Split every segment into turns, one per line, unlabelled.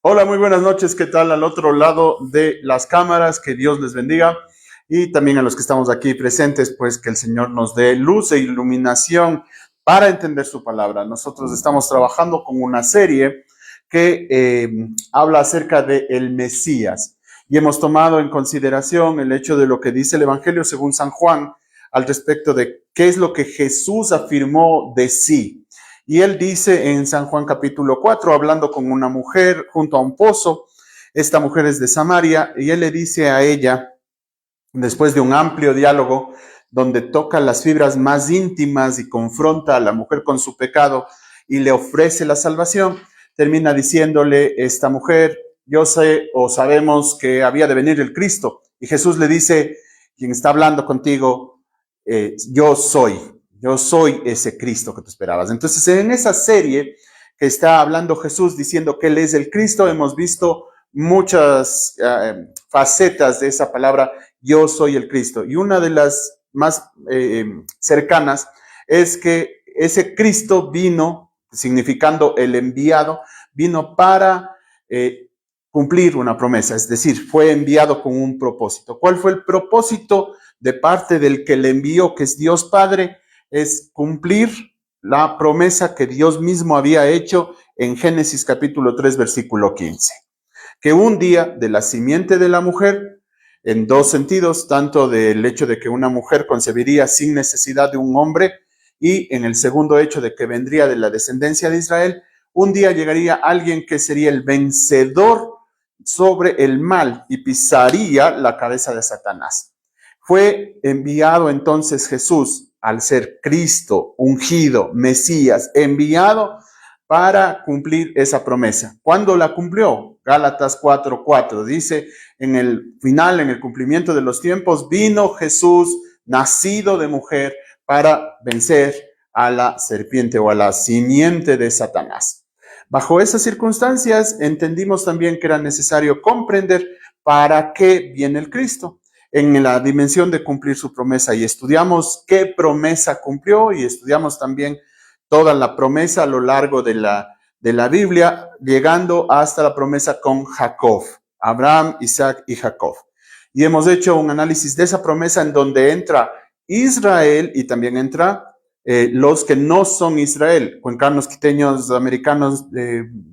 Hola, muy buenas noches. ¿Qué tal al otro lado de las cámaras? Que Dios les bendiga. Y también a los que estamos aquí presentes, pues que el Señor nos dé luz e iluminación para entender su palabra. Nosotros estamos trabajando con una serie que habla acerca de el Mesías y hemos tomado en consideración el hecho de lo que dice el Evangelio según San Juan al respecto de qué es lo que Jesús afirmó de sí. Y él dice en San Juan capítulo 4, hablando con una mujer junto a un pozo, esta mujer es de Samaria, y él le dice a ella, después de un amplio diálogo, donde toca las fibras más íntimas y confronta a la mujer con su pecado y le ofrece la salvación, termina diciéndole esta mujer, yo sé o sabemos que había de venir el Cristo. Y Jesús le dice, quien está hablando contigo, yo soy ese Cristo que tú esperabas. Entonces, en esa serie que está hablando Jesús diciendo que Él es el Cristo, hemos visto muchas facetas de esa palabra, yo soy el Cristo. Y una de las más cercanas es que ese Cristo vino, significando el enviado, vino para cumplir una promesa, es decir, fue enviado con un propósito. ¿Cuál fue el propósito de parte del que le envió, que es Dios Padre? Es cumplir la promesa que Dios mismo había hecho en Génesis capítulo 3, versículo 15. Que un día de la simiente de la mujer, en dos sentidos, tanto del hecho de que una mujer concebiría sin necesidad de un hombre y en el segundo hecho de que vendría de la descendencia de Israel, un día llegaría alguien que sería el vencedor sobre el mal y pisaría la cabeza de Satanás. Fue enviado entonces Jesús al ser Cristo, ungido, Mesías, enviado para cumplir esa promesa. ¿Cuándo la cumplió? Gálatas 4:4 dice, en el final, en el cumplimiento de los tiempos, vino Jesús, nacido de mujer, para vencer a la serpiente o a la simiente de Satanás. Bajo esas circunstancias, entendimos también que era necesario comprender para qué viene el Cristo en la dimensión de cumplir su promesa, y estudiamos qué promesa cumplió y estudiamos también toda la promesa a lo largo de la Biblia, llegando hasta la promesa con Jacob, Abraham, Isaac y Jacob. Y hemos hecho un análisis de esa promesa en donde entra Israel y también entra los que no son Israel, cuencanos, quiteños, americanos,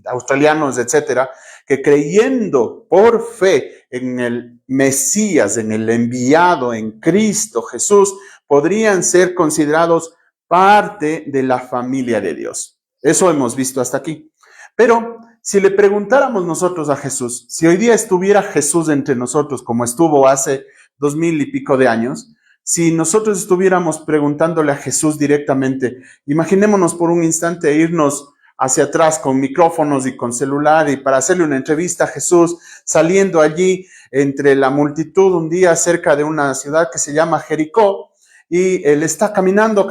australianos, etcétera, que creyendo por fe en el Mesías, en el enviado, en Cristo Jesús, podrían ser considerados parte de la familia de Dios. Eso hemos visto hasta aquí. Pero si le preguntáramos nosotros a Jesús, si hoy día estuviera Jesús entre nosotros como estuvo hace 2000 y pico de años, si nosotros estuviéramos preguntándole a Jesús directamente, imaginémonos por un instante irnos hacia atrás con micrófonos y con celular y para hacerle una entrevista a Jesús, saliendo allí entre la multitud un día cerca de una ciudad que se llama Jericó, y él está caminando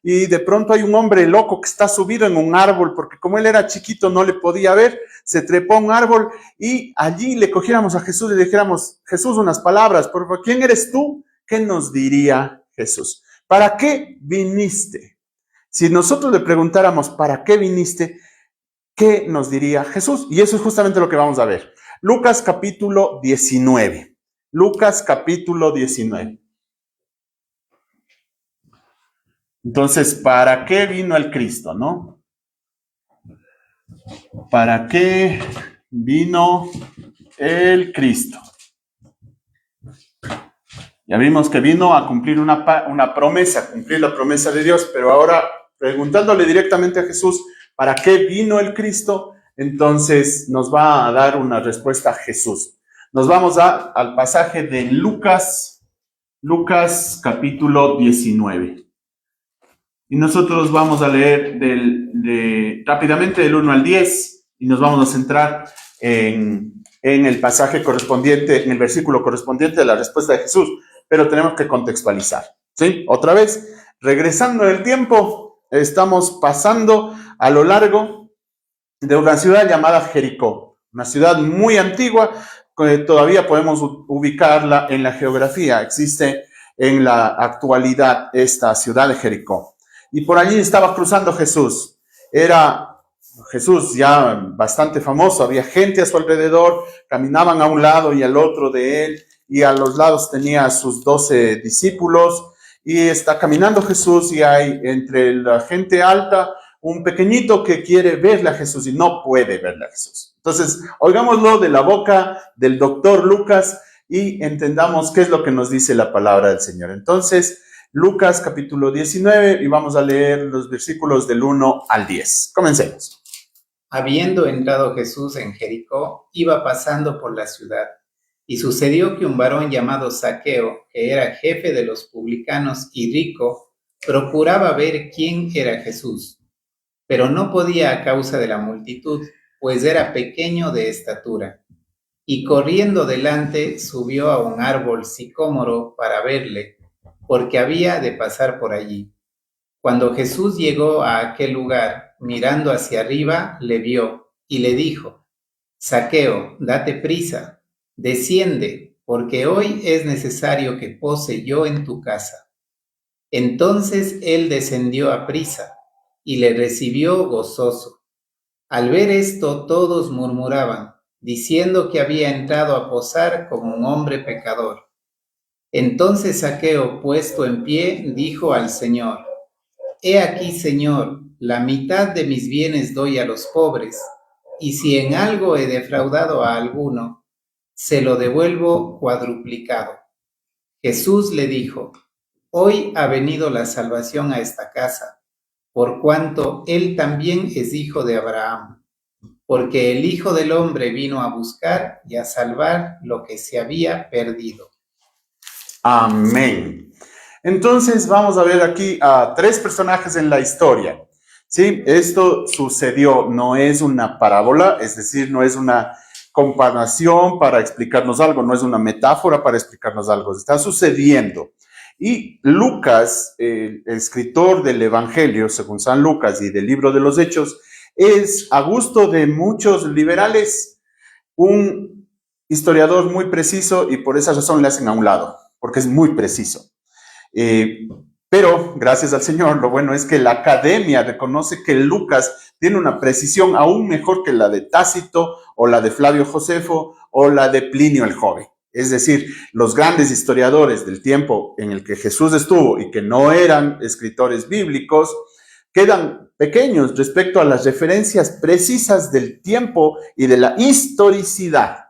y de pronto hay un hombre loco que está subido en un árbol, porque como él era chiquito no le podía ver, se trepó a un árbol y allí le cogiéramos a Jesús y le dijéramos, Jesús, unas palabras, por favor, ¿quién eres tú? ¿Qué nos diría Jesús? ¿Para qué viniste? Si nosotros le preguntáramos, ¿para qué viniste? ¿Qué nos diría Jesús? Y eso es justamente lo que vamos a ver. Lucas capítulo 19. Lucas capítulo 19. Entonces, ¿para qué vino el Cristo, no? ¿Para qué vino el Cristo? Ya vimos que vino a cumplir una promesa, cumplir la promesa de Dios, pero ahora preguntándole directamente a Jesús, ¿para qué vino el Cristo? Entonces nos va a dar una respuesta a Jesús. Nos vamos al pasaje de Lucas capítulo 19. Y nosotros vamos a leer rápidamente del 1 al 10 y nos vamos a centrar en el pasaje correspondiente, en el versículo correspondiente de la respuesta de Jesús, pero tenemos que contextualizar, ¿sí? Otra vez, regresando en el tiempo, estamos pasando a lo largo de una ciudad llamada Jericó, una ciudad muy antigua, que todavía podemos ubicarla en la geografía, existe en la actualidad esta ciudad de Jericó. Y por allí estaba cruzando Jesús. Era Jesús ya bastante famoso, había gente a su alrededor, caminaban a un lado y al otro de él, y a los lados tenía a sus 12 discípulos, y está caminando Jesús y hay entre la gente alta un pequeñito que quiere verle a Jesús y no puede verle a Jesús. Entonces, oigámoslo de la boca del doctor Lucas y entendamos qué es lo que nos dice la palabra del Señor. Entonces, Lucas capítulo 19 y vamos a leer los versículos del 1 al 10. Comencemos.
Habiendo entrado Jesús en Jericó, iba pasando por la ciudad, y sucedió que un varón llamado Zaqueo, que era jefe de los publicanos y rico, procuraba ver quién era Jesús, pero no podía a causa de la multitud, pues era pequeño de estatura. Y corriendo delante, subió a un árbol sicómoro para verle, porque había de pasar por allí. Cuando Jesús llegó a aquel lugar, mirando hacia arriba, le vio y le dijo: Zaqueo, date prisa, desciende, porque hoy es necesario que pose yo en tu casa. Entonces él descendió a prisa y le recibió gozoso. Al ver esto, todos murmuraban, diciendo que había entrado a posar como un hombre pecador. Entonces Zaqueo, puesto en pie, dijo al Señor: He aquí, Señor, la mitad de mis bienes doy a los pobres, y si en algo he defraudado a alguno, se lo devuelvo cuadruplicado. Jesús le dijo: Hoy ha venido la salvación a esta casa, por cuanto él también es hijo de Abraham, porque el Hijo del Hombre vino a buscar y a salvar lo que se había perdido.
Amén. Entonces vamos a ver aquí a tres personajes en la historia. Sí, esto sucedió, no es una parábola, es decir, no es una comparación para explicarnos algo, no es una metáfora para explicarnos algo, está sucediendo. Y Lucas, el escritor del Evangelio, según San Lucas, y del libro de los Hechos, es, a gusto de muchos liberales, un historiador muy preciso y por esa razón le hacen a un lado, porque es muy preciso. Pero, gracias al Señor, lo bueno es que la academia reconoce que Lucas tiene una precisión aún mejor que la de Tácito o la de Flavio Josefo o la de Plinio el Joven. Es decir, los grandes historiadores del tiempo en el que Jesús estuvo y que no eran escritores bíblicos, quedan pequeños respecto a las referencias precisas del tiempo y de la historicidad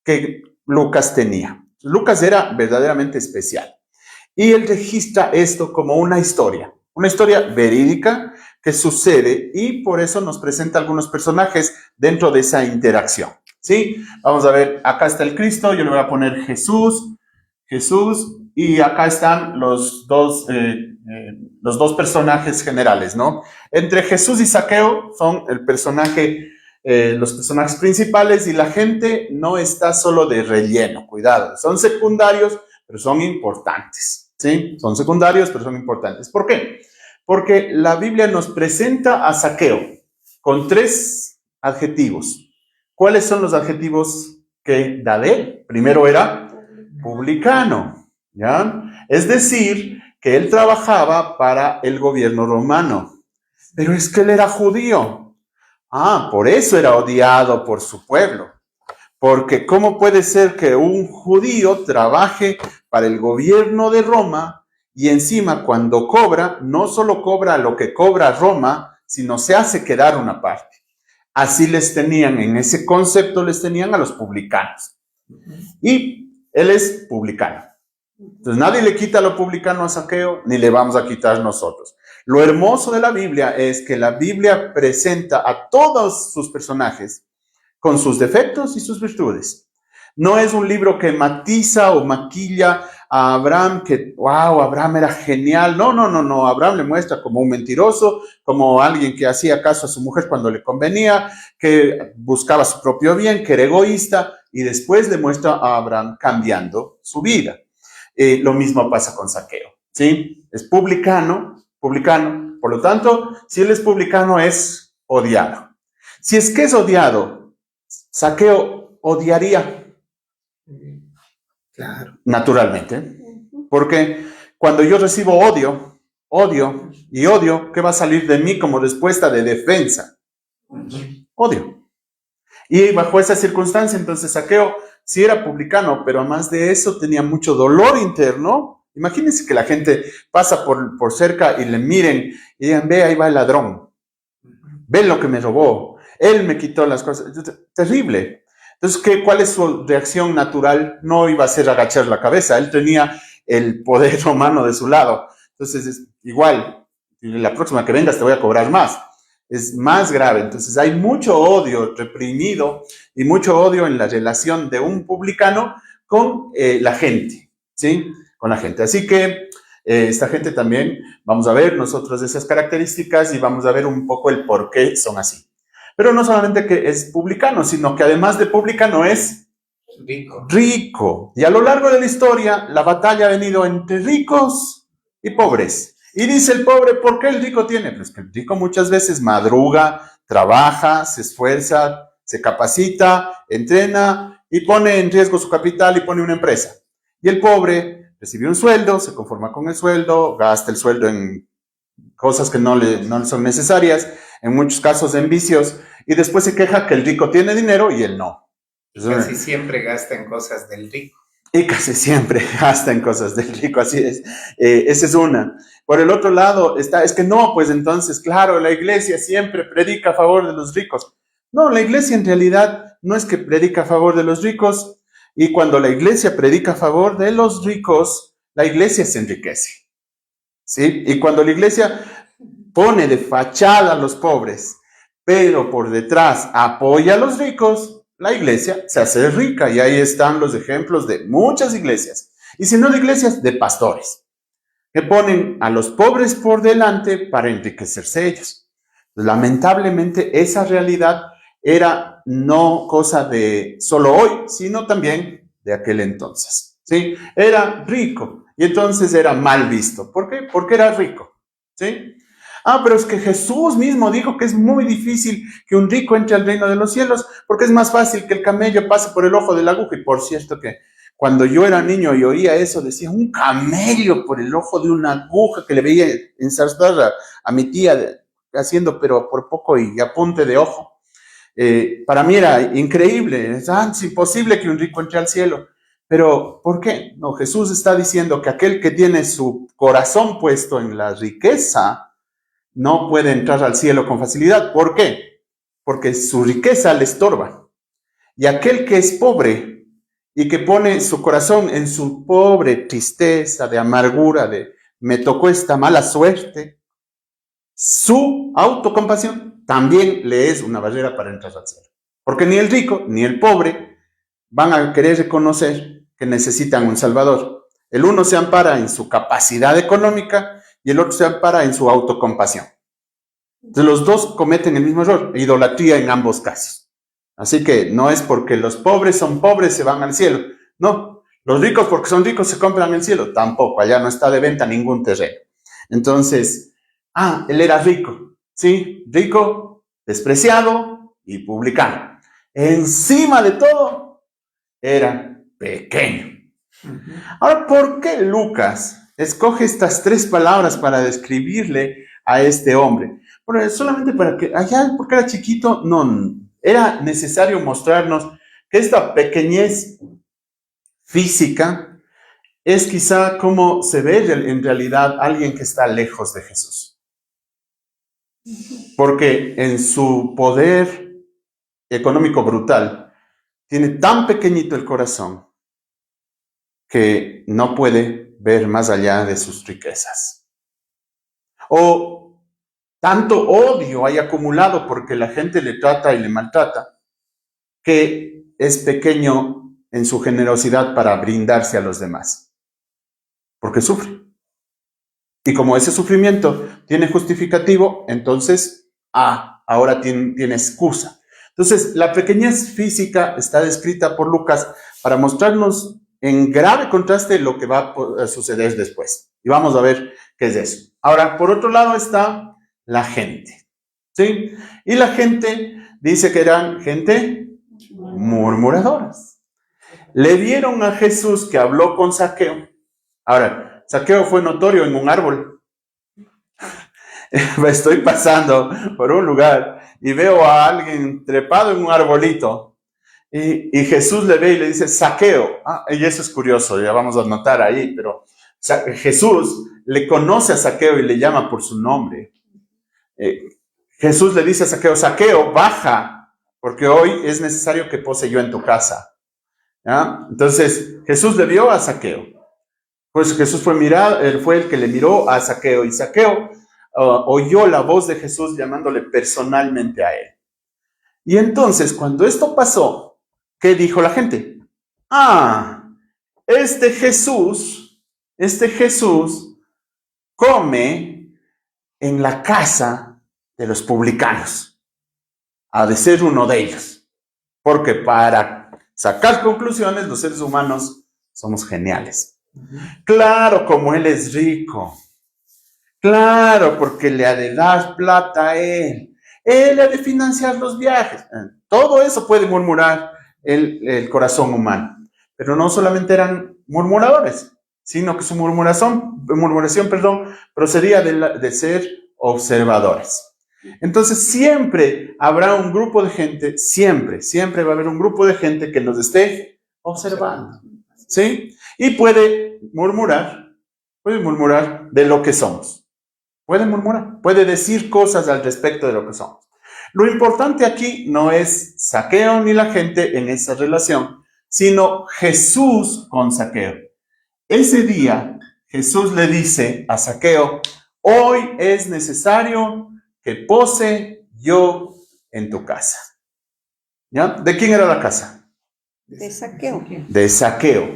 que Lucas tenía. Lucas era verdaderamente especial. Y él registra esto como una historia verídica que sucede y por eso nos presenta algunos personajes dentro de esa interacción. ¿Sí? Vamos a ver, acá está el Cristo, yo le voy a poner Jesús, y acá están los dos personajes generales, ¿no? Entre Jesús y Zaqueo son los personajes principales y la gente no está solo de relleno, cuidado, son secundarios, pero son importantes. ¿Sí? Son secundarios, pero son importantes. ¿Por qué? Porque la Biblia nos presenta a Zaqueo con tres adjetivos. ¿Cuáles son los adjetivos que da de él? Primero era publicano, ¿ya? Es decir, que él trabajaba para el gobierno romano. Pero es que él era judío. Por eso era odiado por su pueblo. Porque ¿cómo puede ser que un judío trabaje para el gobierno de Roma y encima cuando cobra, no solo cobra lo que cobra Roma, sino se hace quedar una parte? Así les tenían, en ese concepto les tenían a los publicanos. Y él es publicano. Entonces nadie le quita lo publicano a Zaqueo, ni le vamos a quitar nosotros. Lo hermoso de la Biblia es que la Biblia presenta a todos sus personajes con sus defectos y sus virtudes. No es un libro que matiza o maquilla a Abraham, que, wow, Abraham era genial. No. Abraham le muestra como un mentiroso, como alguien que hacía caso a su mujer cuando le convenía, que buscaba su propio bien, que era egoísta, y después le muestra a Abraham cambiando su vida. Lo mismo pasa con Zaqueo, ¿sí? Es publicano, por lo tanto, si él es publicano, es odiado. Si es que es odiado, Zaqueo odiaría.
Claro.
Naturalmente. Porque cuando yo recibo odio, ¿qué va a salir de mí como respuesta de defensa? Odio. Y bajo esa circunstancia, entonces Zaqueo sí era publicano, pero además de eso tenía mucho dolor interno. Imagínense que la gente pasa por cerca y le miren y digan, ve, ahí va el ladrón, ve lo que me robó, él me quitó las cosas. Terrible. Entonces, ¿cuál es su reacción natural? No iba a ser agachar la cabeza, él tenía el poder romano de su lado. Entonces, es igual, la próxima que vengas te voy a cobrar más. Es más grave. Entonces, hay mucho odio reprimido y mucho odio en la relación de un publicano con la gente, ¿sí? Con la gente. Así que esta gente también, vamos a ver nosotros esas características y vamos a ver un poco el por qué son así. Pero no solamente que es publicano, sino que además de publicano es rico. Y a lo largo de la historia, la batalla ha venido entre ricos y pobres. Y dice el pobre, ¿por qué el rico tiene? Pues que el rico muchas veces madruga, trabaja, se esfuerza, se capacita, entrena y pone en riesgo su capital y pone una empresa. Y el pobre recibe un sueldo, se conforma con el sueldo, gasta el sueldo en cosas que no le son necesarias, en muchos casos en vicios, y después se queja que el rico tiene dinero y él no.
Casi siempre gasta en cosas del rico.
Y casi siempre gasta en cosas del rico, así es. Esa es una. Por el otro lado está, es que no, pues entonces, claro, la iglesia siempre predica a favor de los ricos. No, la iglesia en realidad no es que predica a favor de los ricos, y cuando la iglesia predica a favor de los ricos, la iglesia se enriquece. ¿Sí? Y cuando la iglesia pone de fachada a los pobres, pero por detrás apoya a los ricos, la iglesia se hace rica. Y ahí están los ejemplos de muchas iglesias. Y si no de iglesias, de pastores, que ponen a los pobres por delante para enriquecerse ellos. Lamentablemente, esa realidad era no cosa de solo hoy, sino también de aquel entonces. ¿Sí? Era rico y entonces era mal visto. ¿Por qué? Porque era rico. ¿Sí? Ah, pero es que Jesús mismo dijo que es muy difícil que un rico entre al reino de los cielos, porque es más fácil que el camello pase por el ojo de la aguja. Y por cierto que cuando yo era niño y oía eso, decía, un camello por el ojo de una aguja, que le veía enzarzar a mi tía haciendo, pero por poco y a punte de ojo. Para mí era increíble, es imposible que un rico entre al cielo. Pero, ¿por qué? No, Jesús está diciendo que aquel que tiene su corazón puesto en la riqueza no puede entrar al cielo con facilidad. ¿Por qué? Porque su riqueza le estorba. Y aquel que es pobre y que pone su corazón en su pobre tristeza, de amargura, de me tocó esta mala suerte, su autocompasión también le es una barrera para entrar al cielo. Porque ni el rico ni el pobre van a querer reconocer que necesitan un salvador. El uno se ampara en su capacidad económica y el otro se ampara en su autocompasión. Entonces los dos cometen el mismo error, idolatría en ambos casos. Así que no es porque los pobres son pobres se van al cielo. No, los ricos porque son ricos se compran el cielo. Tampoco, allá no está de venta ningún terreno. Entonces, él era rico, ¿sí? Rico, despreciado y publicano. Encima de todo, era pequeño. Ahora, ¿por qué Lucas escoge estas tres palabras para describirle a este hombre? Bueno, solamente para que, allá, porque era chiquito, no, era necesario mostrarnos que esta pequeñez física es quizá como se ve en realidad alguien que está lejos de Jesús. Porque en su poder económico brutal, tiene tan pequeñito el corazón que no puede ver más allá de sus riquezas. O tanto odio hay acumulado porque la gente le trata y le maltrata, que es pequeño en su generosidad para brindarse a los demás, porque sufre. Y como ese sufrimiento tiene justificativo, entonces, ahora tiene excusa. Entonces, la pequeñez física está descrita por Lucas para mostrarnos en grave contraste lo que va a suceder después. Y vamos a ver qué es eso. Ahora, por otro lado está la gente, ¿sí? Y la gente dice que eran gente murmuradoras. Le vieron a Jesús que habló con Zaqueo. Ahora, Zaqueo fue notorio en un árbol. Estoy pasando por un lugar y veo a alguien trepado en un arbolito. Y Jesús le ve y le dice, Zaqueo. Y eso es curioso, ya vamos a anotar ahí, pero Jesús le conoce a Zaqueo y le llama por su nombre. Jesús le dice a Zaqueo, Zaqueo, baja, porque hoy es necesario que pose yo en tu casa. ¿Ya? Entonces, Jesús le vio a Zaqueo. Pues Jesús fue el que le miró a Zaqueo, y Zaqueo oyó la voz de Jesús llamándole personalmente a él. Y entonces, cuando esto pasó, ¿qué dijo la gente? Este Jesús come en la casa de los publicanos. Ha de ser uno de ellos. Porque para sacar conclusiones, los seres humanos somos geniales. Claro, como él es rico. Claro, porque le ha de dar plata a él. Él ha de financiar los viajes. Todo eso puede murmurar el corazón humano. Pero no solamente eran murmuradores, sino que su murmuración, procedía de ser observadores. Entonces siempre habrá un grupo de gente, siempre va a haber un grupo de gente que nos esté observando, ¿sí? Y puede murmurar de lo que somos. Puede murmurar, puede decir cosas al respecto de lo que somos. Lo importante aquí no es Zaqueo ni la gente en esa relación, sino Jesús con Zaqueo. Ese día Jesús le dice a Zaqueo, hoy es necesario que pose yo en tu casa. ¿Ya? ¿De quién era la casa?
De Zaqueo.
De Zaqueo.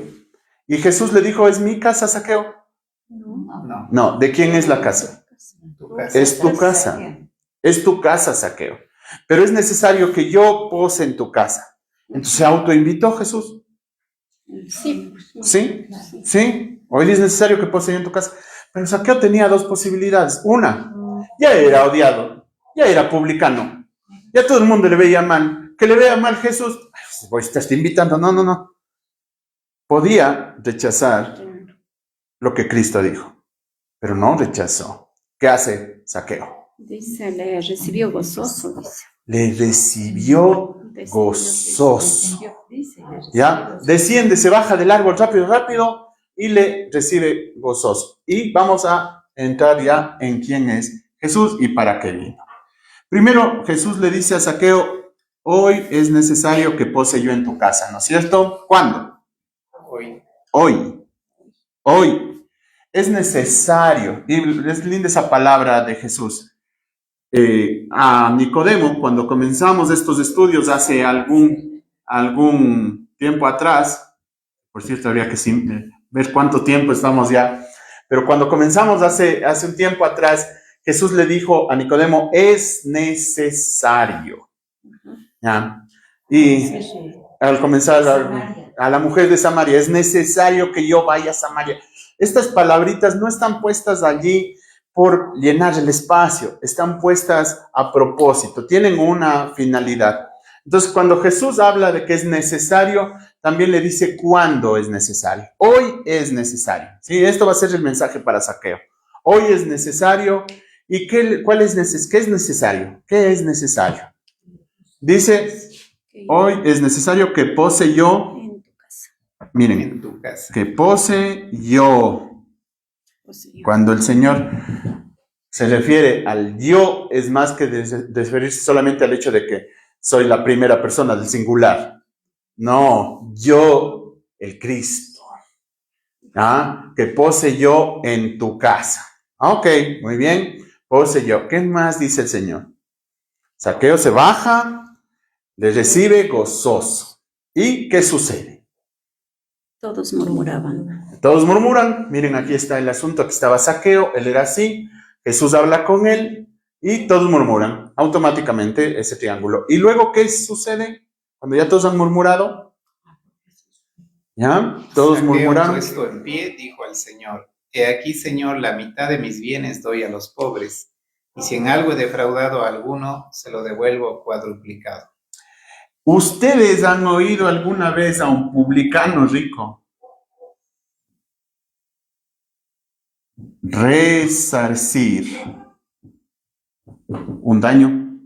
Y Jesús le dijo, ¿es mi casa, Zaqueo? No, ¿de quién es la casa?
Tu casa.
Es tu casa. Es tu casa, Zaqueo. Pero es necesario que yo pose en tu casa. Entonces se autoinvitó Jesús.
Sí.
¿Sí? ¿Sí? Hoy es necesario que pose yo en tu casa. Pero Zaqueo tenía dos posibilidades. Una, ya era odiado, ya era publicano. Ya todo el mundo le veía mal. Que le vea mal Jesús. Pues te está invitando. No. Podía rechazar lo que Cristo dijo. Pero no rechazó. ¿Qué hace Zaqueo?
Dice, le recibió gozoso, dice.
Le recibió gozoso. ¿Ya? Desciende, se baja del árbol rápido y le recibe gozoso. Y vamos a entrar ya en quién es Jesús y para qué vino. Primero, Jesús le dice a Zaqueo, hoy es necesario que pose yo en tu casa, ¿no es cierto? ¿Cuándo? Hoy. Es necesario, y es linda esa palabra de Jesús. A Nicodemo, cuando comenzamos estos estudios hace algún tiempo atrás, por cierto, habría que ver cuánto tiempo estamos ya, pero cuando comenzamos hace un tiempo atrás, Jesús le dijo a Nicodemo, es necesario. ¿Ya? Y al comenzar a la mujer de Samaria, es necesario que yo vaya a Samaria. Estas palabritas no están puestas allí por llenar el espacio, están puestas a propósito, tienen una finalidad. Entonces, cuando Jesús habla de que es necesario, también le dice cuándo es necesario. Hoy es necesario. ¿Sí? Esto va a ser el mensaje para Zaqueo. Hoy es necesario. ¿Y qué es necesario? ¿Qué es necesario? Dice, hoy es necesario que pose yo. Miren,
En tu casa.
que pose yo. Cuando el Señor se refiere al yo, es más que referirse solamente al hecho de que soy la primera persona del singular. No, yo, el Cristo. Que pose yo en tu casa. Ok, muy bien, pose yo. ¿Qué más dice el Señor? Zaqueo se baja, le recibe gozoso. ¿Y qué sucede?
Todos murmuraban.
Todos murmuran. Miren, aquí está el asunto. Aquí estaba Zaqueo, él era así. Jesús habla con él y todos murmuran. Automáticamente ese triángulo. ¿Y luego qué sucede? Cuando ya todos han murmurado. ¿Ya? Todos
Zaqueo,
murmuraron.
puesto en pie, dijo al Señor, he aquí, Señor, la mitad de mis bienes doy a los pobres, y si en algo he defraudado a alguno, se lo devuelvo cuadruplicado.
¿Ustedes han oído alguna vez a un publicano rico resarcir un daño?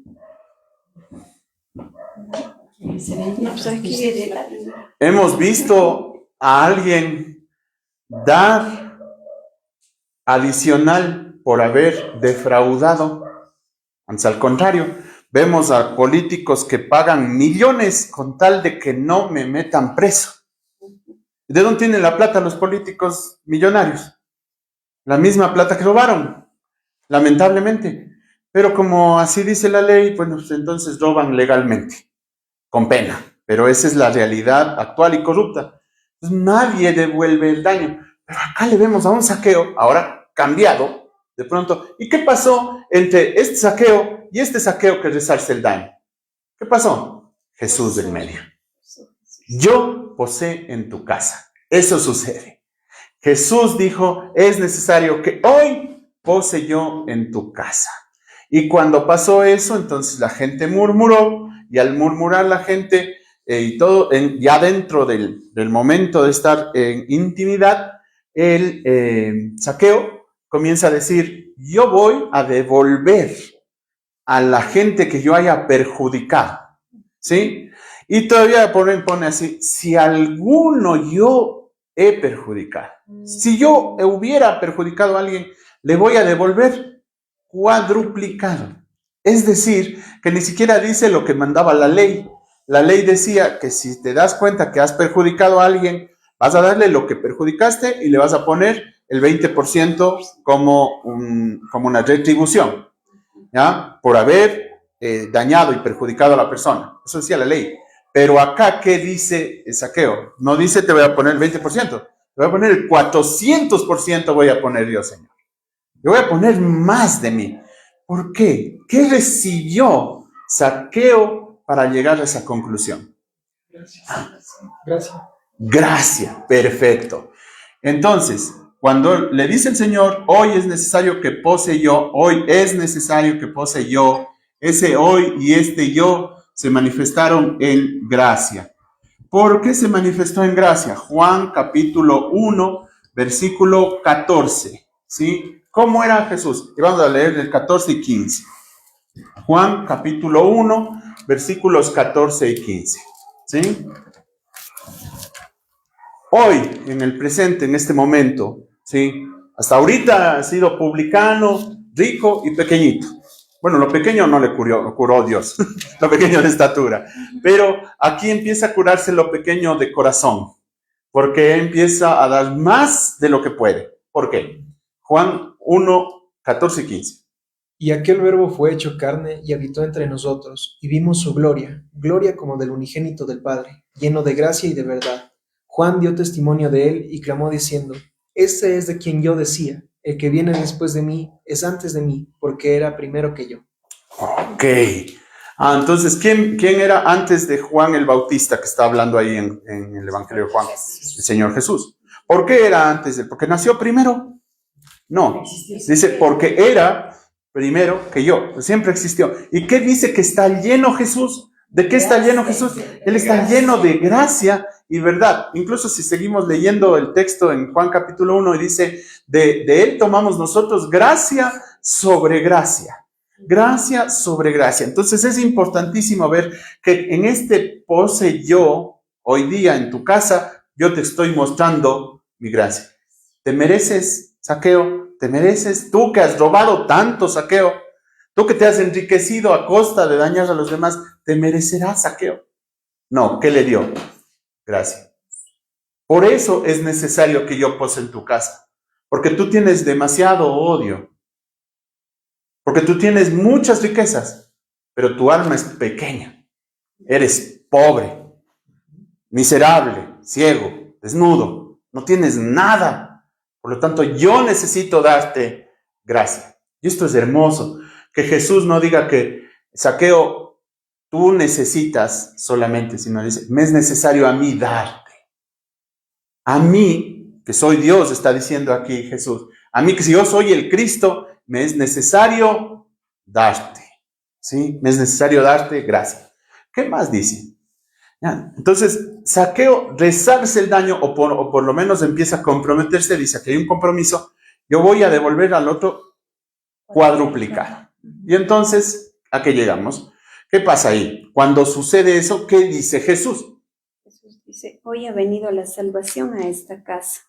No, pues aquí
Hemos visto a alguien dar adicional por haber defraudado. Antes, al contrario, vemos a políticos que pagan millones con tal de que no me metan preso. ¿De dónde tienen la plata los políticos millonarios? La misma plata que robaron, lamentablemente. Pero como así dice la ley, bueno, pues entonces roban legalmente, con pena. Pero esa es la realidad actual y corrupta. Entonces, nadie devuelve el daño. Pero acá le vemos a un saqueo, ahora cambiado, de pronto. ¿Y qué pasó entre este saqueo y este saqueo que resarce el daño? ¿Qué pasó? Jesús del medio. Yo posé en tu casa. Eso sucede. Jesús dijo, es necesario que hoy pose yo en tu casa. Y cuando pasó eso, entonces la gente murmuró, y al murmurar la gente, y todo, ya dentro del momento de estar en intimidad, el saqueo comienza a decir, yo voy a devolver a la gente que yo haya perjudicado, ¿sí? Y todavía pone así, si alguno yo he perjudicado, si yo hubiera perjudicado a alguien, le voy a devolver cuadruplicado. Es decir, que ni siquiera dice lo que mandaba la ley. La ley decía que si te das cuenta que has perjudicado a alguien, vas a darle lo que perjudicaste y le vas a poner el 20% como una retribución, ¿ya? Por haber dañado y perjudicado a la persona. Eso decía la ley. Pero acá, ¿qué dice el saqueo? No dice te voy a poner el 20%, te voy a poner el 400% voy a poner yo, Señor. Yo voy a poner más de mí. ¿Por qué? ¿Qué recibió saqueo para llegar a esa conclusión? Gracia, perfecto. Entonces, cuando le dice el Señor, hoy es necesario que pose yo, hoy es necesario que pose yo, ese hoy y este yo se manifestaron en gracia. ¿Por qué se manifestó en gracia? Juan capítulo 1, versículo 14, ¿sí? ¿Cómo era Jesús? Y vamos a leer el 14 y 15. Juan capítulo 1, versículos 14 y 15, ¿sí? Hoy, en el presente, en este momento, ¿sí? Hasta ahorita ha sido publicano, rico y pequeñito. Bueno, lo pequeño no le curó Dios, lo pequeño de estatura. Pero aquí empieza a curarse lo pequeño de corazón, porque empieza a dar más de lo que puede. ¿Por qué? Juan 1, 14 y 15.
Y aquel verbo fue hecho carne y habitó entre nosotros, y vimos su gloria, gloria como del unigénito del Padre, lleno de gracia y de verdad. Juan dio testimonio de él y clamó diciendo, este es de quien yo decía, el que viene después de mí es antes de mí, porque era primero que yo.
Ok. Entonces, ¿quién era antes de Juan el Bautista que está hablando ahí en el Evangelio de Juan? El Señor Jesús. ¿Por qué era antes de él? ¿Porque nació primero? No. Dice, porque era primero que yo. Siempre existió. ¿Y qué dice que está lleno Jesús? ¿De qué está lleno Jesús? Él está lleno de gracia y verdad. Incluso si seguimos leyendo el texto en Juan capítulo 1 y dice, de él tomamos nosotros gracia sobre gracia. Gracia sobre gracia. Entonces es importantísimo ver que en este pose yo, hoy día en tu casa, yo te estoy mostrando mi gracia. ¿Te mereces, saqueo? ¿Te mereces? Tú que has robado tanto, saqueo. Tú que te has enriquecido a costa de dañar a los demás, ¿te merecerás, saqueo? No, ¿qué le dio? Gracia. Por eso es necesario que yo pose en tu casa. Porque tú tienes demasiado odio. Porque tú tienes muchas riquezas, pero tu alma es pequeña. Eres pobre, miserable, ciego, desnudo. No tienes nada. Por lo tanto, yo necesito darte gracia. Y esto es hermoso. Que Jesús no diga que, saqueo, tú necesitas solamente, sino dice, me es necesario a mí darte. A mí, que soy Dios, está diciendo aquí Jesús. A mí, que si yo soy el Cristo, me es necesario darte, ¿sí? Me es necesario darte gracia. ¿Qué más dice? Ya, entonces, saqueo resarce el daño o por lo menos empieza a comprometerse, dice que hay un compromiso, yo voy a devolver al otro cuadruplicado. Y entonces, ¿a qué llegamos? ¿Qué pasa ahí? Cuando sucede eso, ¿qué dice Jesús?
Jesús dice, hoy ha venido la salvación a esta casa.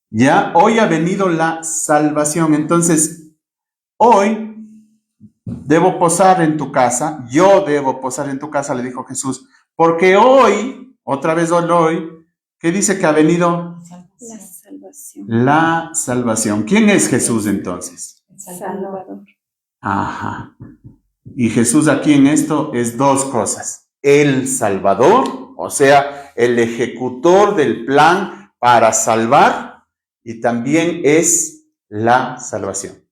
Ya, hoy ha venido la salvación. Entonces, hoy debo posar en tu casa, yo debo posar en tu casa, le dijo Jesús, porque hoy, otra vez hoy, ¿qué dice que ha venido?
La salvación.
La salvación. ¿Quién es Jesús entonces?
Salvador.
Ajá. Y Jesús aquí en esto es dos cosas. El Salvador, o sea, el ejecutor del plan para salvar, y también es la salvación.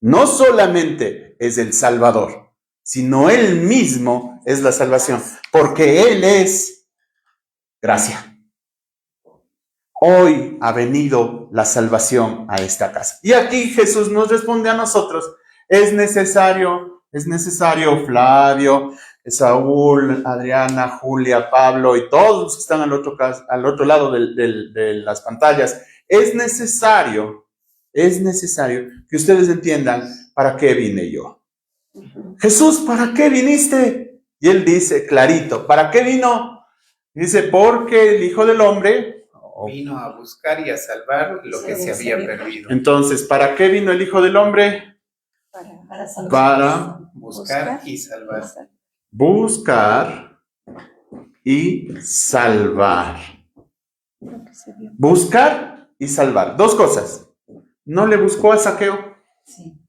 No solamente es el Salvador, sino Él mismo es la salvación, porque Él es gracia. Hoy ha venido la salvación a esta casa. Y aquí Jesús nos responde a nosotros, es necesario Flavio, Saúl, Adriana, Julia, Pablo y todos los que están al otro lado de las pantallas, es necesario que ustedes entiendan para qué vine yo. Jesús, ¿para qué viniste? Y él dice clarito, ¿para qué vino? Dice, porque el Hijo del Hombre
vino a buscar y a salvar lo que se había perdido.
Entonces, ¿para qué vino el Hijo del Hombre? Para
buscar y salvar.
Buscar y salvar.
Lo que se vio.
Buscar y salvar. Dos cosas. ¿No le buscó a Zaqueo?
Sí.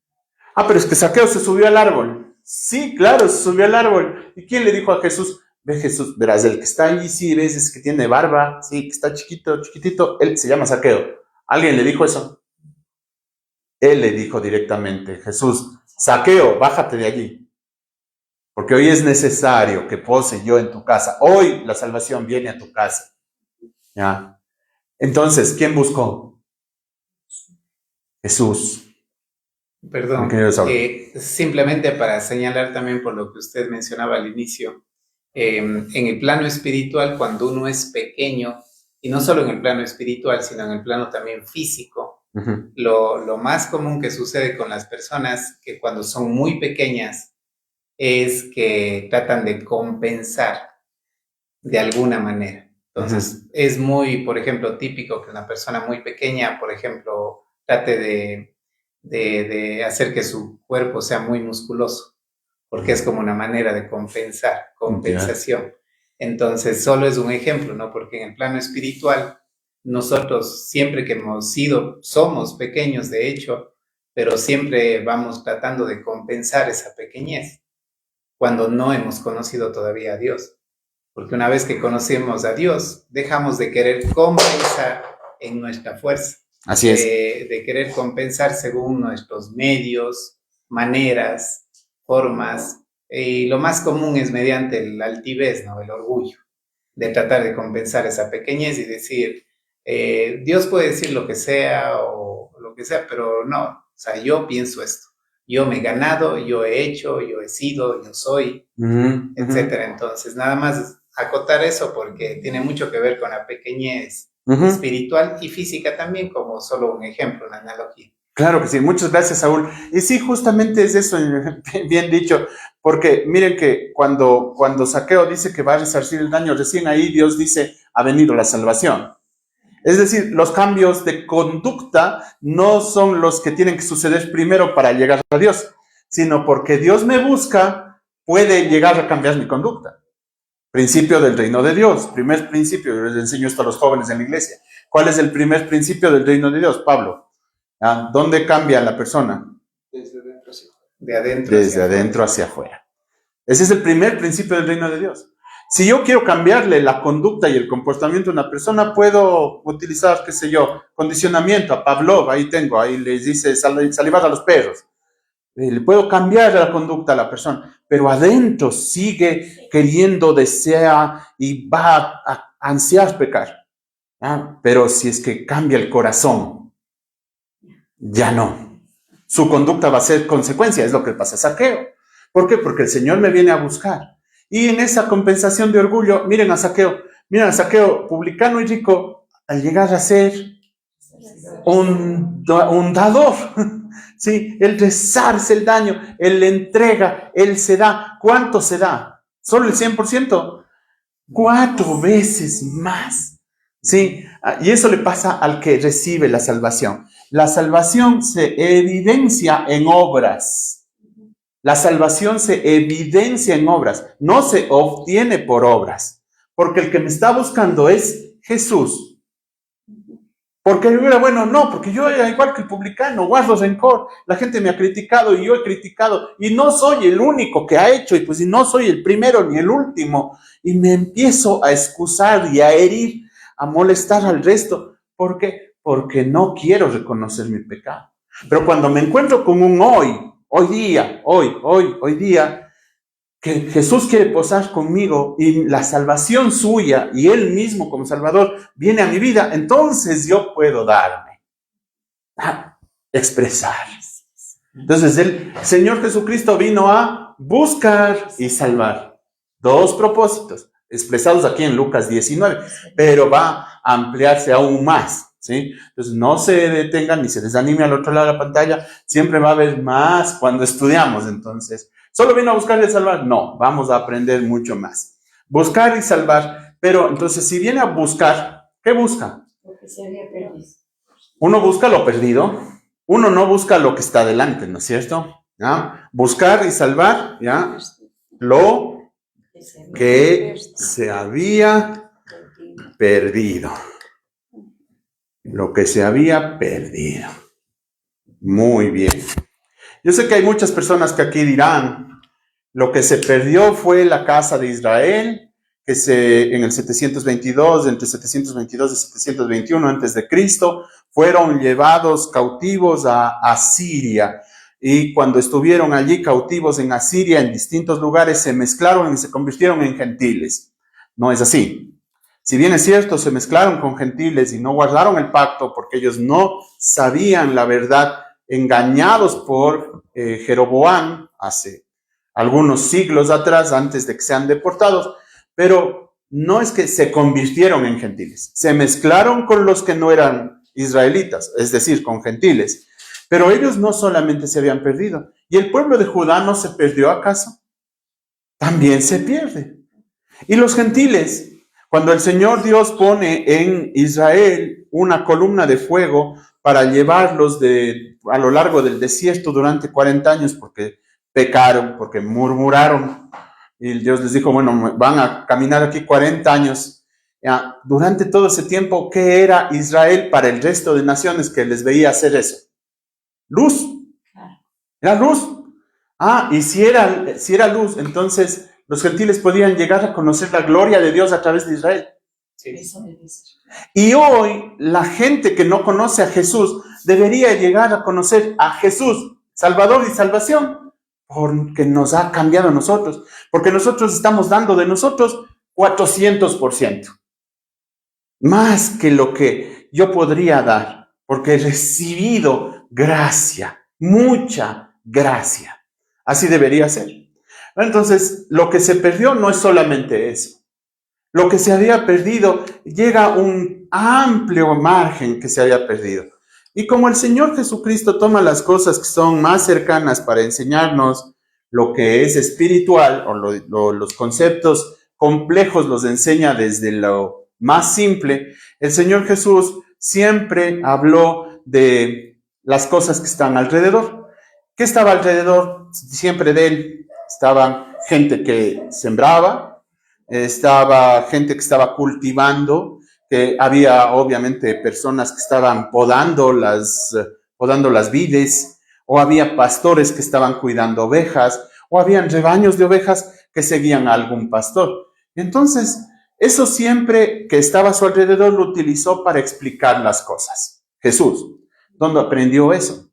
Ah, pero es que Zaqueo se subió al árbol. Sí, claro, se subió al árbol. ¿Y quién le dijo a Jesús? Ve Jesús, verás, el que está allí, sí, ves, es que tiene barba, sí, que está chiquitito, él se llama Zaqueo. ¿Alguien le dijo eso? Él le dijo directamente, Jesús, Zaqueo, bájate de allí. Porque hoy es necesario que pose yo en tu casa. Hoy la salvación viene a tu casa. ¿Ya? Entonces, ¿quién buscó? Jesús.
Perdón, simplemente para señalar también por lo que usted mencionaba al inicio, en el plano espiritual, cuando uno es pequeño, y no solo en el plano espiritual, sino en el plano también físico, lo más común que sucede con las personas que cuando son muy pequeñas es que tratan de compensar de alguna manera. Entonces, es muy, por ejemplo, típico que una persona muy pequeña, por ejemplo, trate de hacer que su cuerpo sea muy musculoso, porque es como una manera de compensación. Entonces, solo es un ejemplo, ¿no? Porque en el plano espiritual, nosotros siempre que hemos sido, somos pequeños de hecho, pero siempre vamos tratando de compensar esa pequeñez cuando no hemos conocido todavía a Dios. Porque una vez que conocemos a Dios, dejamos de querer compensar en nuestra fuerza.
Así es.
De querer compensar según nuestros medios, maneras, formas, y lo más común es mediante el altivez, ¿no? El orgullo, de tratar de compensar esa pequeñez y decir, Dios puede decir lo que sea o lo que sea, pero no, o sea, yo pienso esto, yo me he ganado, yo he hecho, yo he sido, yo soy, etcétera. Entonces, nada más acotar eso porque tiene mucho que ver con la pequeñez espiritual y física también, como solo un ejemplo, una analogía.
Claro que sí, muchas gracias, Saúl. Y sí, justamente es eso, bien dicho, porque miren que cuando Zaqueo dice que va a resarcir el daño, recién ahí Dios dice, ha venido la salvación. Es decir, los cambios de conducta no son los que tienen que suceder primero para llegar a Dios, sino porque Dios me busca, puede llegar a cambiar mi conducta. Principio del reino de Dios, primer principio, yo les enseño esto a los jóvenes en la iglesia. ¿Cuál es el primer principio del reino de Dios, Pablo? ¿Ah? ¿Dónde cambia la persona?
Desde adentro hacia afuera.
Desde adentro hacia afuera. Ese es el primer principio del reino de Dios. Si yo quiero cambiarle la conducta y el comportamiento a una persona, puedo utilizar, qué sé yo, condicionamiento a Pavlov, ahí les dice salivar a los perros. Le puedo cambiar la conducta a la persona, pero adentro sigue queriendo, desea y va a ansiar pecar. ¿Ah? Pero si es que cambia el corazón, ya no. Su conducta va a ser consecuencia, es lo que pasa a Zaqueo. ¿Por qué? Porque el Señor me viene a buscar. Y en esa compensación de orgullo, miren a Zaqueo, publicano y rico, al llegar a ser un dador. Sí, Él resarce el daño, Él le entrega, Él se da. ¿Cuánto se da? ¿Solo el 100%? 4 veces más. Sí, y eso le pasa al que recibe la salvación. La salvación se evidencia en obras. La salvación se evidencia en obras, no se obtiene por obras. Porque el que me está buscando es Jesús. Porque yo era bueno, no, porque yo era igual que el publicano, guardo rencor. La gente me ha criticado y yo he criticado. Y no soy el único que ha hecho, y pues y no soy el primero ni el último. Y me empiezo a excusar y a herir, a molestar al resto. ¿Por qué? Porque no quiero reconocer mi pecado. Pero cuando me encuentro con un hoy día, que Jesús quiere posar conmigo y la salvación suya y Él mismo como Salvador viene a mi vida, entonces yo puedo darme, expresar. Entonces el Señor Jesucristo vino a buscar y salvar. 2 propósitos expresados aquí en Lucas 19, pero va a ampliarse aún más, ¿sí? Entonces no se detengan ni se desanime al otro lado de la pantalla, siempre va a haber más cuando estudiamos. Entonces, ¿solo vino a buscar y a salvar? No, vamos a aprender mucho más. Buscar y salvar, pero entonces si viene a buscar, ¿qué busca?
Lo que se había perdido.
Uno busca lo perdido, uno no busca lo que está delante, ¿no es cierto? ¿Ya? Buscar y salvar, ¿ya? Lo que se había perdido. Lo que se había perdido. Muy bien. Yo sé que hay muchas personas que aquí dirán, lo que se perdió fue la casa de Israel, que en el 722, entre 722 y 721 antes de Cristo, fueron llevados cautivos a Asiria. Y cuando estuvieron allí cautivos en Asiria, en distintos lugares, se mezclaron y se convirtieron en gentiles. No es así. Si bien es cierto, se mezclaron con gentiles y no guardaron el pacto porque ellos no sabían la verdad, engañados por Jeroboam hace algunos siglos atrás, antes de que sean deportados, pero no es que se convirtieron en gentiles, se mezclaron con los que no eran israelitas, es decir, con gentiles, pero ellos no solamente se habían perdido. ¿Y el pueblo de Judá no se perdió acaso? También se pierde. Y los gentiles, cuando el Señor Dios pone en Israel una columna de fuego para llevarlos a lo largo del desierto durante 40 años, porque pecaron, porque murmuraron, y Dios les dijo, bueno, van a caminar aquí 40 años. Ya, durante todo ese tiempo, ¿qué era Israel para el resto de naciones que les veía hacer eso? Luz. Era luz. Y si era luz, entonces los gentiles podían llegar a conocer la gloria de Dios a través de Israel.
Sí.
Y hoy la gente que no conoce a Jesús debería llegar a conocer a Jesús, Salvador y salvación, porque nos ha cambiado a nosotros, porque nosotros estamos dando de nosotros 400%, más que lo que yo podría dar, porque he recibido gracia, mucha gracia. Así debería ser. Entonces, lo que se perdió no es solamente eso. Lo que se había perdido llega a un amplio margen que se había perdido. Y como el Señor Jesucristo toma las cosas que son más cercanas para enseñarnos lo que es espiritual, o los conceptos complejos los enseña desde lo más simple, el Señor Jesús siempre habló de las cosas que están alrededor. ¿Qué estaba alrededor siempre de él? Estaba gente que sembraba, estaba gente que estaba cultivando, que había obviamente personas que estaban podando las vides, o había pastores que estaban cuidando ovejas, o habían rebaños de ovejas que seguían a algún pastor. Entonces, eso siempre que estaba a su alrededor lo utilizó para explicar las cosas. Jesús, ¿dónde aprendió eso?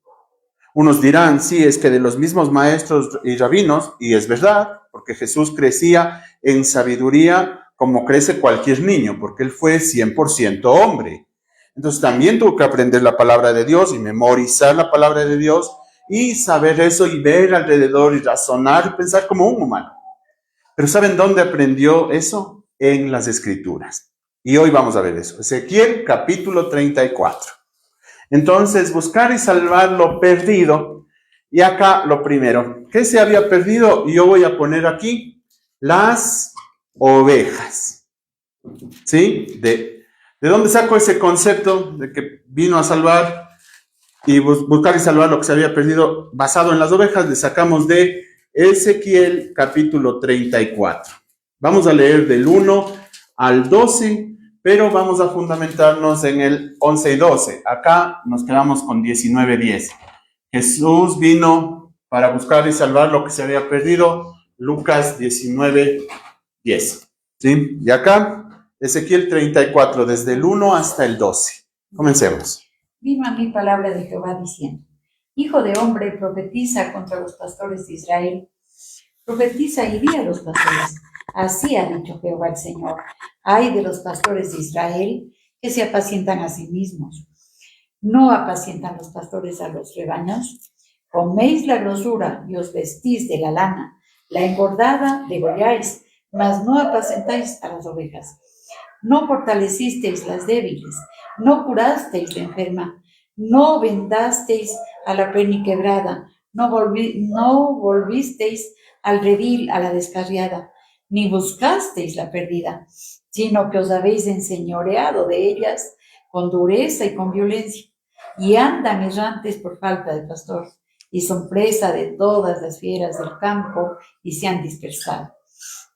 Unos dirán, sí, es que de los mismos maestros y rabinos, y es verdad, porque Jesús crecía en sabiduría como crece cualquier niño, porque él fue 100% hombre. Entonces también tuvo que aprender la palabra de Dios y memorizar la palabra de Dios y saber eso y ver alrededor y razonar y pensar como un humano. Pero ¿saben dónde aprendió eso? En las Escrituras. Y hoy vamos a ver eso. Ezequiel capítulo 34. Entonces, buscar y salvar lo perdido. Y acá lo primero, ¿qué se había perdido? Yo voy a poner aquí las ovejas. ¿Sí? ¿De dónde saco ese concepto de que vino a salvar y buscar y salvar lo que se había perdido basado en las ovejas? Le sacamos de Ezequiel capítulo 34. Vamos a leer del 1 al 12, pero vamos a fundamentarnos en el 11 y 12. Acá nos quedamos con 19, 10. Jesús vino para buscar y salvar lo que se había perdido. Lucas 19, 10. ¿Sí? Y acá, Ezequiel 34, desde el 1 hasta el 12. Comencemos.
Vino a mí palabra de Jehová diciendo: Hijo de hombre, profetiza contra los pastores de Israel. Profetiza y di a los pastores: así ha dicho Jehová el Señor. Ay de los pastores de Israel, que se apacientan a sí mismos. ¿No apacientan los pastores a los rebaños? Coméis la grosura y os vestís de la lana, la engordada degolláis, mas no apacentáis a las ovejas. No fortalecisteis las débiles, no curasteis la enferma, no vendasteis a la perniquebrada, no volvisteis al redil, a la descarriada, ni buscasteis la perdida, sino que os habéis enseñoreado de ellas con dureza y con violencia, y andan errantes por falta de pastor, y son presa de todas las fieras del campo, y se han dispersado.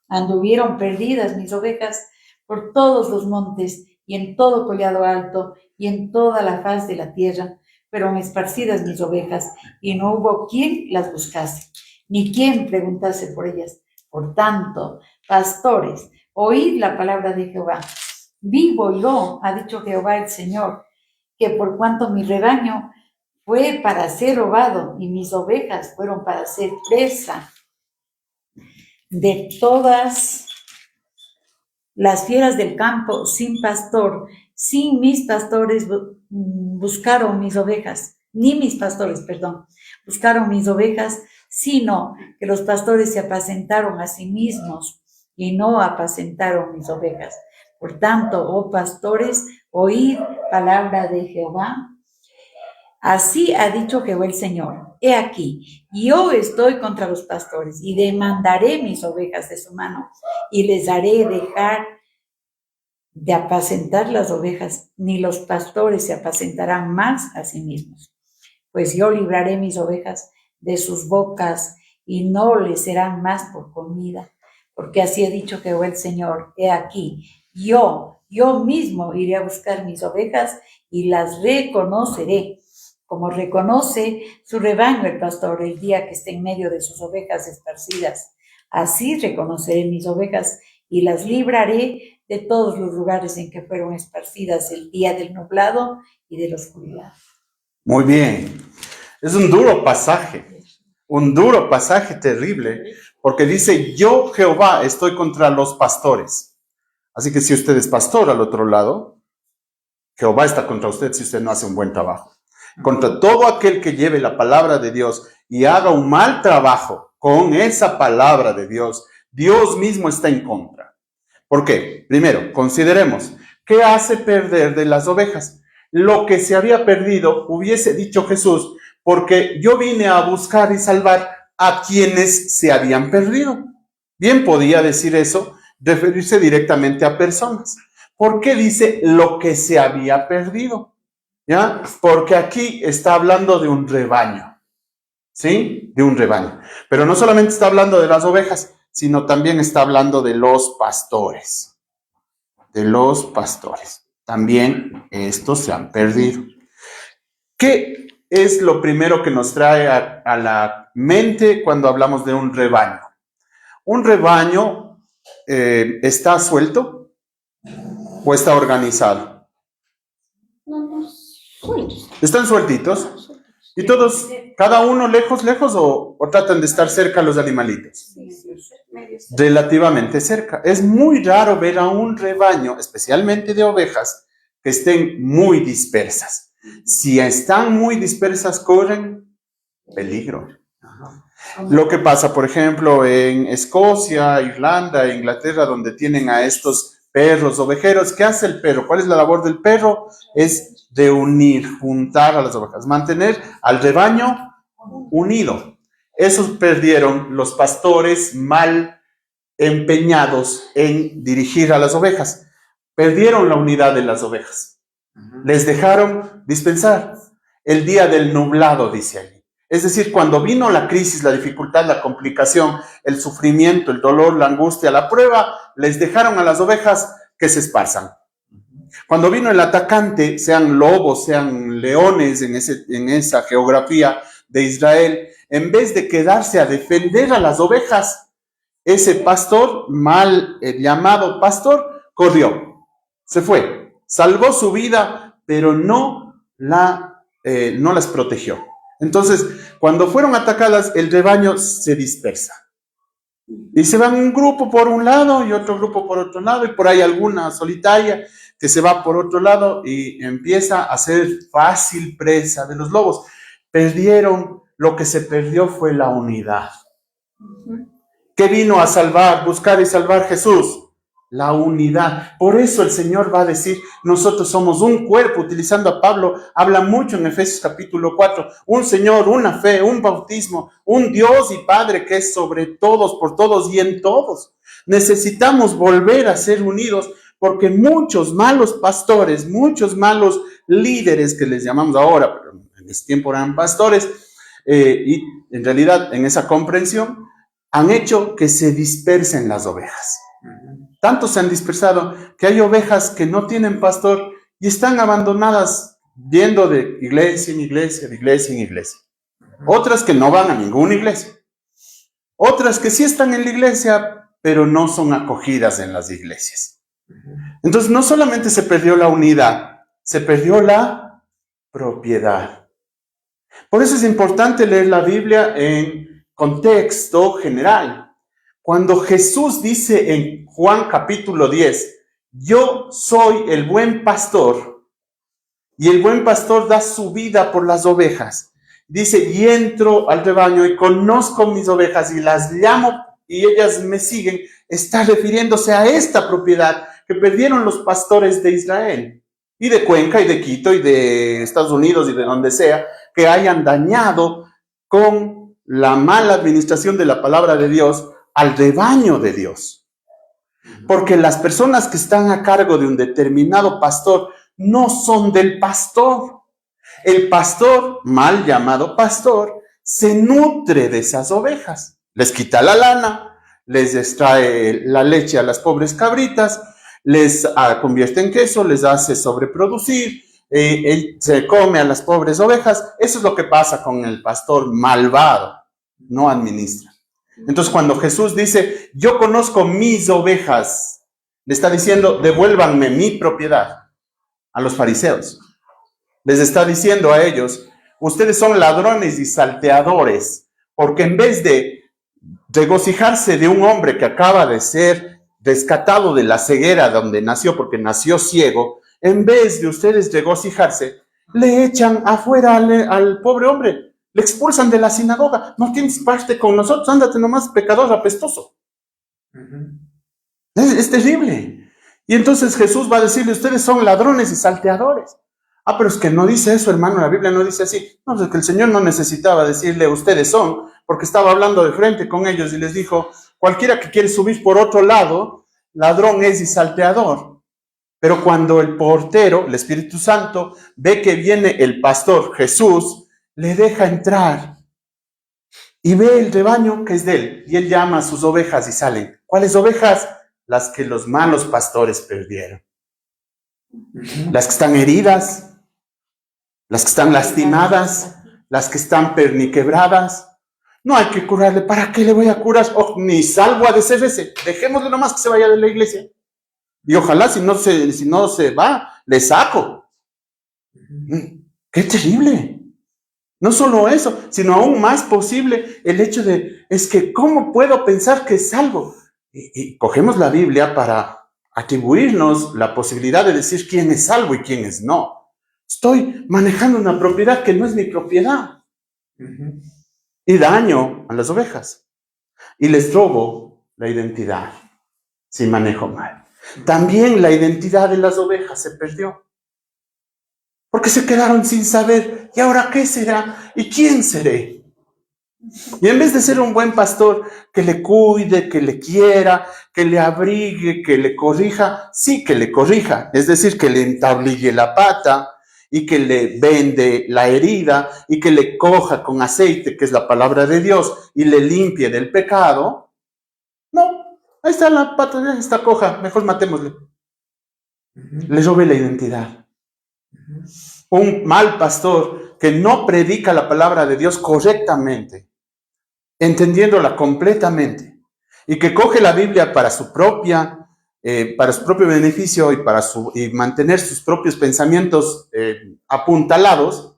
Anduvieron perdidas mis ovejas por todos los montes, y en todo collado alto, y en toda la faz de la tierra, fueron esparcidas mis ovejas, y no hubo quien las buscase, ni quien preguntase por ellas. Por tanto, pastores, oíd la palabra de Jehová. Vivo yo, ha dicho Jehová el Señor, que por cuanto mi rebaño fue para ser robado, y mis ovejas fueron para ser presa de todas las fieras del campo, sin pastor, sin mis pastores buscaron mis ovejas, ni mis pastores, perdón, buscaron mis ovejas, sino que los pastores se apacentaron a sí mismos y no apacentaron mis ovejas. Por tanto, oh pastores, oíd palabra de Jehová. Así ha dicho Jehová el Señor: he aquí, yo estoy contra los pastores y demandaré mis ovejas de su mano y les haré dejar de apacentar las ovejas, ni los pastores se apacentarán más a sí mismos. Pues yo libraré mis ovejas de sus bocas y no les serán más por comida, porque así ha dicho Jehová el Señor: he aquí, yo mismo iré a buscar mis ovejas y las reconoceré, como reconoce su rebaño el pastor el día que esté en medio de sus ovejas esparcidas. Así reconoceré mis ovejas y las libraré de todos los lugares en que fueron esparcidas el día del nublado y de la oscuridad.
Muy bien. Es un duro pasaje terrible, porque dice: yo, Jehová, estoy contra los pastores. Así que si usted es pastor al otro lado, Jehová está contra usted si usted no hace un buen trabajo. Contra todo aquel que lleve la palabra de Dios y haga un mal trabajo con esa palabra de Dios, Dios mismo está en contra. ¿Por qué? Primero, consideremos, ¿qué hace perder de las ovejas? Lo que se había perdido, hubiese dicho Jesús, porque yo vine a buscar y salvar a quienes se habían perdido. Bien podía decir eso, referirse directamente a personas. ¿Por qué dice lo que se había perdido? ¿Ya? Porque aquí está hablando de un rebaño, ¿sí? De un rebaño. Pero no solamente está hablando de las ovejas, sino también está hablando de los pastores. De los pastores. También estos se han perdido. ¿Qué es lo primero que nos trae a la mente cuando hablamos de un rebaño? ¿Un rebaño está suelto o está organizado?
No, sueltos.
¿Están sueltitos? ¿Y todos, cada uno lejos o tratan de estar cerca a los animalitos?
Sí, medio cerca.
Relativamente cerca. Es muy raro ver a un rebaño, especialmente de ovejas, que estén muy dispersas. Si están muy dispersas, corren peligro. Lo que pasa, por ejemplo, en Escocia, Irlanda, Inglaterra, donde tienen a estos perros, ovejeros. ¿Qué hace el perro? ¿Cuál es la labor del perro? Es de unir, juntar a las ovejas, mantener al rebaño unido. Esos perdieron los pastores mal empeñados en dirigir a las ovejas. Perdieron la unidad de las ovejas. Les dejaron dispensar. El día del nublado, dice allí. Es decir, cuando vino la crisis, la dificultad, la complicación, el sufrimiento, el dolor, la angustia, la prueba, les dejaron a las ovejas que se esparzan. Cuando vino el atacante, sean lobos, sean leones en esa geografía de Israel, en vez de quedarse a defender a las ovejas, ese pastor, mal llamado pastor, corrió, se fue, salvó su vida, pero no las protegió. Entonces, cuando fueron atacadas, el rebaño se dispersa. Y se van un grupo por un lado y otro grupo por otro lado, y por ahí alguna solitaria que se va por otro lado y empieza a ser fácil presa de los lobos. Perdieron, lo que se perdió fue la unidad. ¿Qué vino a salvar, buscar y salvar Jesús? La unidad. Por eso el Señor va a decir, nosotros somos un cuerpo, utilizando a Pablo, habla mucho en Efesios capítulo 4, un Señor, una fe, un bautismo, un Dios y Padre que es sobre todos, por todos y en todos. Necesitamos volver a ser unidos porque muchos malos pastores, muchos malos líderes que les llamamos ahora, pero en ese tiempo eran pastores, y en realidad en esa comprensión han hecho que se dispersen las ovejas. Tanto se han dispersado que hay ovejas que no tienen pastor y están abandonadas yendo de iglesia en iglesia, de iglesia en iglesia. Otras que no van a ninguna iglesia. Otras que sí están en la iglesia, pero no son acogidas en las iglesias. Entonces no solamente se perdió la unidad, se perdió la propiedad. Por eso es importante leer la Biblia en contexto general. Cuando Jesús dice en Juan capítulo 10, yo soy el buen pastor, y el buen pastor da su vida por las ovejas. Dice, y entro al rebaño y conozco mis ovejas y las llamo y ellas me siguen. Está refiriéndose a esta propiedad que perdieron los pastores de Israel, y de Cuenca, y de Quito, y de Estados Unidos, y de donde sea, que hayan dañado con la mala administración de la palabra de Dios al rebaño de Dios. Porque las personas que están a cargo de un determinado pastor no son del pastor. El pastor, mal llamado pastor, se nutre de esas ovejas. Les quita la lana, les extrae la leche a las pobres cabritas, les convierte en queso, les hace sobreproducir, se come a las pobres ovejas. Eso es lo que pasa con el pastor malvado, no administra. Entonces, cuando Jesús dice, yo conozco mis ovejas, le está diciendo, devuélvanme mi propiedad. A los fariseos les está diciendo a ellos, ustedes son ladrones y salteadores, porque en vez de regocijarse de un hombre que acaba de ser rescatado de la ceguera donde nació, porque nació ciego, en vez de ustedes regocijarse, le echan afuera al pobre hombre. Le expulsan de la sinagoga. No tienes parte con nosotros. Ándate nomás, pecador apestoso. Es terrible. Y entonces Jesús va a decirle, ustedes son ladrones y salteadores. Pero es que no dice eso, hermano. La Biblia no dice así. No, es que el Señor no necesitaba decirle, ustedes son, porque estaba hablando de frente con ellos y les dijo, cualquiera que quiere subir por otro lado, ladrón es y salteador. Pero cuando el portero, el Espíritu Santo, ve que viene el pastor Jesús, le deja entrar y ve el rebaño que es de él, y él llama a sus ovejas y salen. ¿Cuáles ovejas? Las que los malos pastores perdieron. Las que están heridas, las que están lastimadas, las que están perniquebradas. No hay que curarle. ¿Para qué le voy a curar? Ni salvo ha de ser ese. Dejémosle nomás que se vaya de la iglesia. Y ojalá si no se va, le saco. ¡Qué terrible! No solo eso, sino aún más posible el hecho de, es que ¿cómo puedo pensar que es salvo? Y cogemos la Biblia para atribuirnos la posibilidad de decir quién es salvo y quién es no. Estoy manejando una propiedad que no es mi propiedad. Y daño a las ovejas. Y les robo la identidad si manejo mal. También la identidad de las ovejas se perdió. Porque se quedaron sin saber, ¿y ahora qué será? ¿Y quién seré? Y en vez de ser un buen pastor que le cuide, que le quiera, que le abrigue, que le corrija, sí que le corrija, es decir, que le entablille la pata y que le vende la herida y que le coja con aceite, que es la palabra de Dios, y le limpie del pecado. No, ahí está la pata, ya está coja, mejor matémosle. Le robe la identidad. Un mal pastor que no predica la palabra de Dios correctamente, entendiéndola completamente, y que coge la Biblia para su propio beneficio y mantener sus propios pensamientos apuntalados,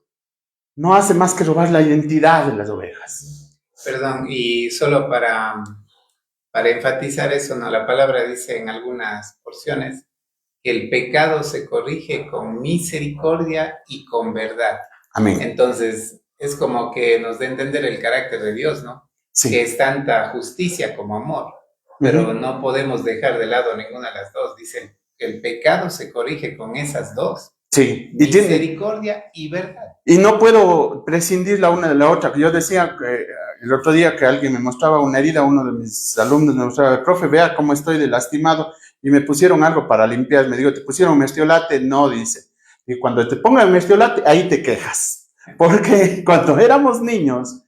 no hace más que robar la identidad de las ovejas.
Perdón, y solo para enfatizar eso, ¿no? La palabra dice en algunas porciones que el pecado se corrige con misericordia y con verdad.
Amén.
Entonces, es como que nos da a entender el carácter de Dios, ¿no?
Sí.
Que es tanta justicia como amor, pero no podemos dejar de lado ninguna de las dos. Dicen que el pecado se corrige con esas dos.
Sí.
Misericordia y verdad.
Y no puedo prescindir la una de la otra. Yo decía que el otro día que alguien me mostraba una herida, uno de mis alumnos me mostraba, profe, vea cómo estoy de lastimado, y me pusieron algo para limpiar. Me digo, ¿te pusieron mertiolate? No, dice. Y cuando te pongan mertiolate, ahí te quejas. Porque cuando éramos niños,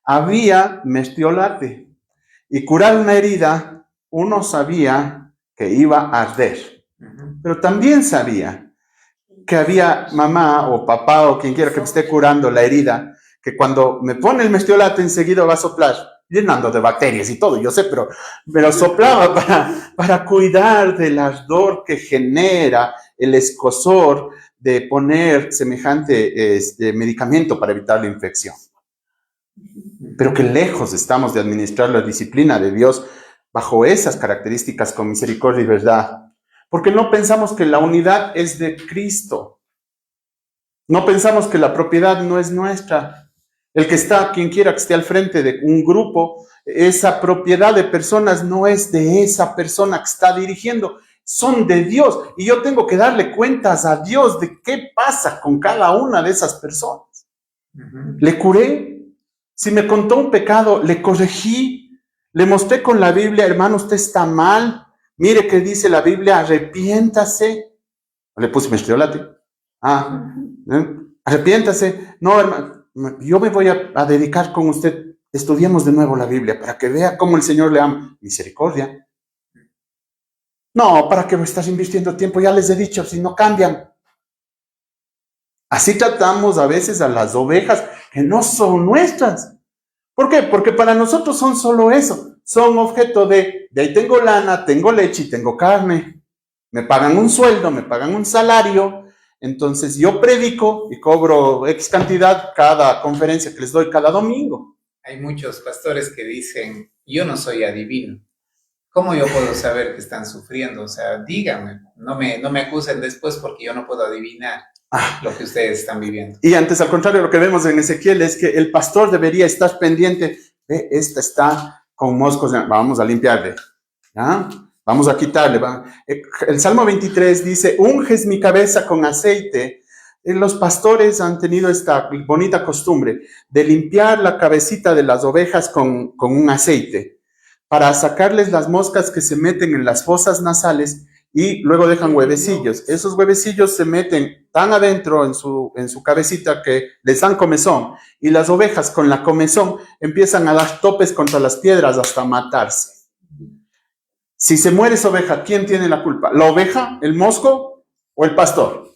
había mertiolate. Y curar una herida, uno sabía que iba a arder. Pero también sabía que había mamá o papá o quien quiera que me esté curando la herida, que cuando me pone el mertiolate enseguida va a soplar, llenando de bacterias y todo, yo sé, pero soplaba para cuidar del ardor que genera el escozor de poner semejante medicamento para evitar la infección. Pero que lejos estamos de administrar la disciplina de Dios bajo esas características con misericordia y verdad. Porque no pensamos que la unidad es de Cristo. No pensamos que la propiedad no es nuestra. El que está, quien quiera que esté al frente de un grupo, esa propiedad de personas no es de esa persona que está dirigiendo, son de Dios. Y yo tengo que darle cuentas a Dios de qué pasa con cada una de esas personas. Le curé. Si me contó un pecado, le corregí. Le mostré con la Biblia, hermano, usted está mal. Mire que dice la Biblia, arrepiéntase. Le puse mertiolate. Arrepiéntase. No, hermano, yo me voy a dedicar con usted. Estudiemos de nuevo la Biblia para que vea cómo el Señor le ama. Misericordia. No, ¿para qué estás invirtiendo tiempo? Ya les he dicho, si no cambian. Así tratamos a veces a las ovejas que no son nuestras. ¿Por qué? Porque para nosotros son solo eso. Son objeto de ahí tengo lana, tengo leche y tengo carne. Me pagan un sueldo, me pagan un salario. Entonces yo predico y cobro X cantidad cada conferencia que les doy cada domingo.
Hay muchos pastores que dicen, yo no soy adivino. ¿Cómo yo puedo saber que están sufriendo? O sea, díganme, no me acusen después porque yo no puedo adivinar lo que ustedes están viviendo.
Y antes, al contrario, lo que vemos en Ezequiel es que el pastor debería estar pendiente. Esta está con moscos, vamos a limpiarle. ¿Ya? Vamos a quitarle. El Salmo 23 dice, unges mi cabeza con aceite. Los pastores han tenido esta bonita costumbre de limpiar la cabecita de las ovejas con un aceite para sacarles las moscas que se meten en las fosas nasales y luego dejan huevecillos. Esos huevecillos se meten tan adentro en su cabecita que les dan comezón. Y las ovejas con la comezón empiezan a dar topes contra las piedras hasta matarse. Si se muere esa oveja, ¿quién tiene la culpa? ¿La oveja, el mosco o el pastor?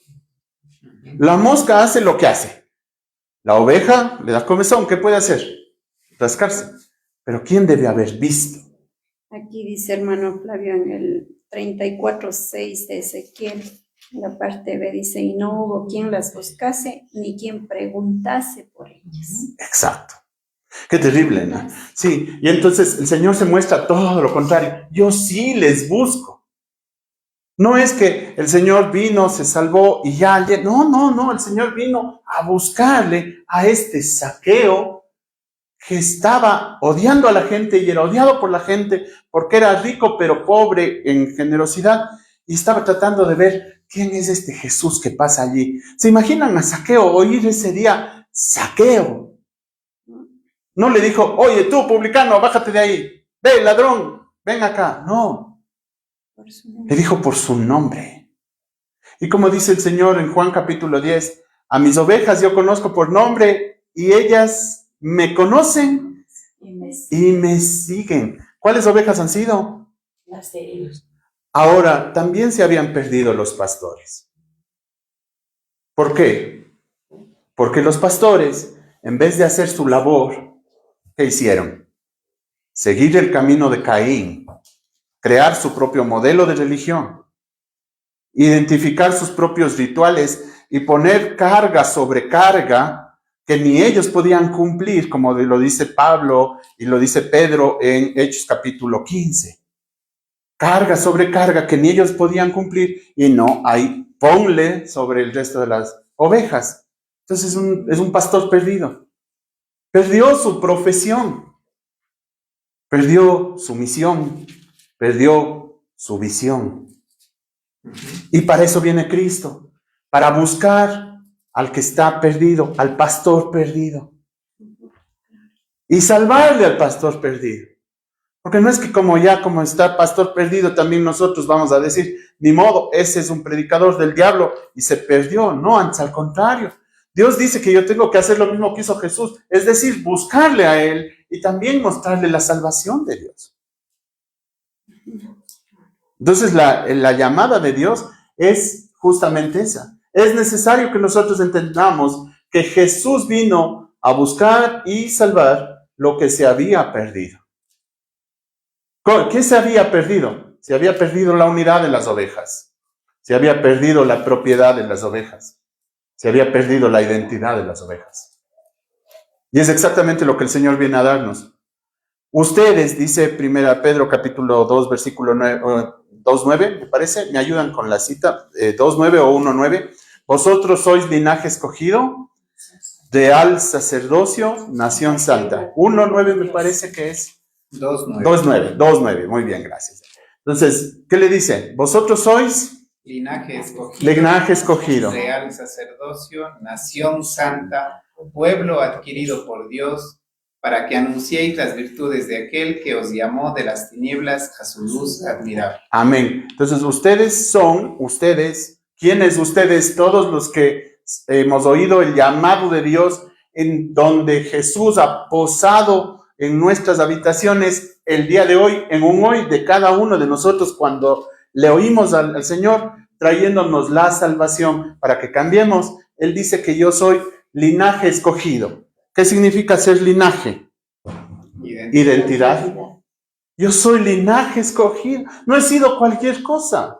La mosca hace lo que hace. La oveja le da comezón. ¿Qué puede hacer? Rascarse. Pero ¿quién debe haber visto?
Aquí dice hermano Flavio en el 34:6 de Ezequiel, en la parte B dice, y no hubo quien las buscase, ni quien preguntase por ellas.
Exacto. Qué terrible, ¿no? Sí, y entonces el Señor se muestra todo lo contrario. Yo sí les busco. No es que el Señor vino, se salvó y ya. No, el Señor vino a buscarle a este Zaqueo que estaba odiando a la gente y era odiado por la gente porque era rico pero pobre en generosidad. y estaba tratando de ver quién es este Jesús que pasa allí. ¿Se imaginan a Zaqueo oír ese día, Zaqueo? No le dijo, oye tú, publicano, bájate de ahí, ve, ladrón, ven acá. No, le dijo por su nombre. Y como dice el Señor en Juan capítulo 10, a mis ovejas yo conozco por nombre y ellas me conocen y me siguen. ¿Cuáles ovejas han sido?
Las de ellos.
Ahora, también se habían perdido los pastores. ¿Por qué? Porque los pastores, en vez de hacer su labor, ¿qué hicieron? Seguir el camino de Caín, crear su propio modelo de religión, identificar sus propios rituales y poner carga sobre carga que ni ellos podían cumplir, como lo dice Pablo y lo dice Pedro en Hechos capítulo 15. Carga sobre carga que ni ellos podían cumplir y no, ahí ponle sobre el resto de las ovejas. Entonces es un pastor perdido. Perdió su profesión, perdió su misión, perdió su visión. Y para eso viene Cristo, para buscar al que está perdido, al pastor perdido. Y salvarle al pastor perdido. Porque no es que como está pastor perdido, también nosotros vamos a decir, ni modo, ese es un predicador del diablo y se perdió. No, antes al contrario. Dios dice que yo tengo que hacer lo mismo que hizo Jesús, es decir, buscarle a Él y también mostrarle la salvación de Dios. Entonces la llamada de Dios es justamente esa. Es necesario que nosotros entendamos que Jesús vino a buscar y salvar lo que se había perdido. ¿Qué se había perdido? Se había perdido la unidad de las ovejas. Se había perdido la propiedad de las ovejas. Se había perdido la identidad de las ovejas. Y es exactamente lo que el Señor viene a darnos. Ustedes, dice 1 Pedro capítulo 2, versículo 2.9, me parece, me ayudan con la cita, 2.9 o 1.9. Vosotros sois linaje escogido, real sacerdocio, nación santa. 1.9 me parece que es. 2.9, muy bien, gracias. Entonces, ¿qué le dice? Vosotros sois
linaje escogido, real sacerdocio, nación santa, pueblo adquirido por Dios, para que anunciéis las virtudes de aquel que os llamó de las tinieblas a su luz admirable.
Amén. Entonces, ¿quiénes ustedes? Todos los que hemos oído el llamado de Dios, en donde Jesús ha posado en nuestras habitaciones el día de hoy, en un hoy de cada uno de nosotros, cuando le oímos al Señor trayéndonos la salvación para que cambiemos. Él dice que yo soy linaje escogido. ¿Qué significa ser linaje? Identidad. Yo soy linaje escogido. No he sido cualquier cosa.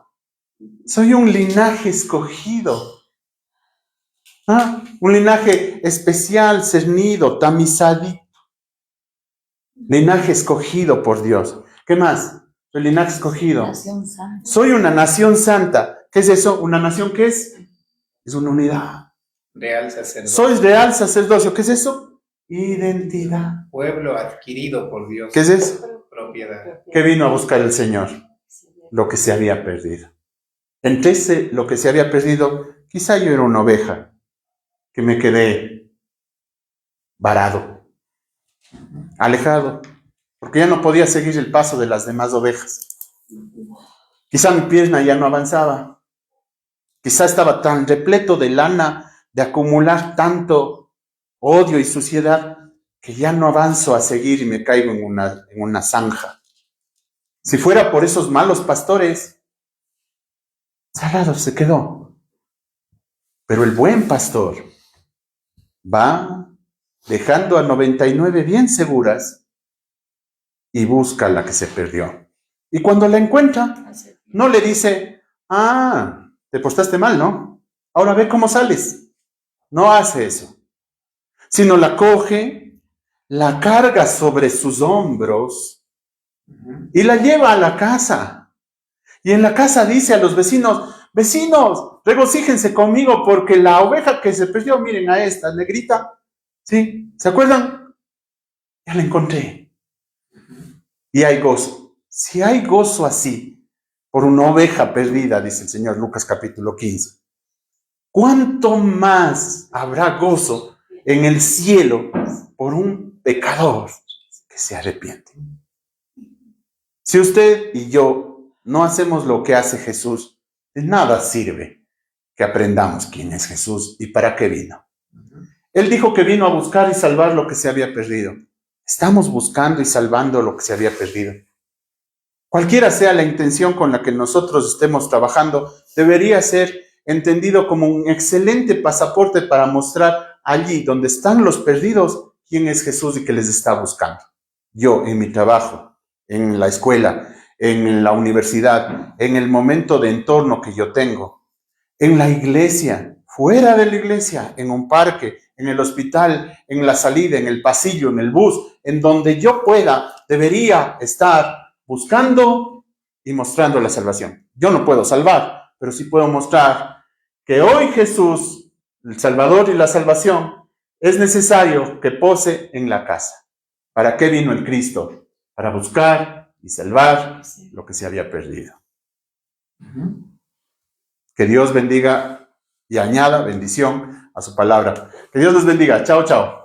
Soy un linaje escogido. Un linaje especial, cernido, tamizadito. Linaje escogido por Dios. ¿Qué más? El linaje escogido. Soy una nación santa. ¿Qué es eso? ¿Una nación qué es? Es una unidad.
Real sacerdocio.
Sois real sacerdocio. ¿Qué es eso? Identidad.
Pueblo adquirido por Dios.
¿Qué es eso?
Propiedad.
¿Qué vino a buscar el Señor? Lo que se había perdido. Entre lo que se había perdido, quizá yo era una oveja que me quedé varado, alejado, porque ya no podía seguir el paso de las demás ovejas. Quizá mi pierna ya no avanzaba. Quizá estaba tan repleto de lana, de acumular tanto odio y suciedad, que ya no avanzo a seguir y me caigo en una zanja. Si fuera por esos malos pastores, cerrado se quedó. Pero el buen pastor va dejando a 99 bien seguras y busca a la que se perdió. Y cuando la encuentra, no le dice, te portaste mal, ¿no? Ahora ve cómo sales. No hace eso. Sino la coge, la carga sobre sus hombros y la lleva a la casa. Y en la casa dice a los vecinos, regocíjense conmigo porque la oveja que se perdió, miren a esta negrita, ¿sí? ¿Se acuerdan? Ya la encontré. Y hay gozo. Si hay gozo así, por una oveja perdida, dice el Señor, Lucas capítulo 15. ¿Cuánto más habrá gozo en el cielo por un pecador que se arrepiente? Si usted y yo no hacemos lo que hace Jesús, de nada sirve que aprendamos quién es Jesús y para qué vino. Él dijo que vino a buscar y salvar lo que se había perdido. Estamos buscando y salvando lo que se había perdido. Cualquiera sea la intención con la que nosotros estemos trabajando, debería ser entendido como un excelente pasaporte para mostrar allí donde están los perdidos quién es Jesús y que les está buscando. Yo en mi trabajo, en la escuela, en la universidad, en el momento de entorno que yo tengo, en la iglesia, fuera de la iglesia, en un parque, en el hospital, en la salida, en el pasillo, en el bus, en donde yo pueda, debería estar buscando y mostrando la salvación. Yo no puedo salvar, pero sí puedo mostrar que hoy Jesús, el Salvador y la salvación, es necesario que pose en la casa. ¿Para qué vino el Cristo? Para buscar y salvar lo que se había perdido. Que Dios bendiga y añada bendición a su palabra. Que Dios les bendiga. Chao, chao.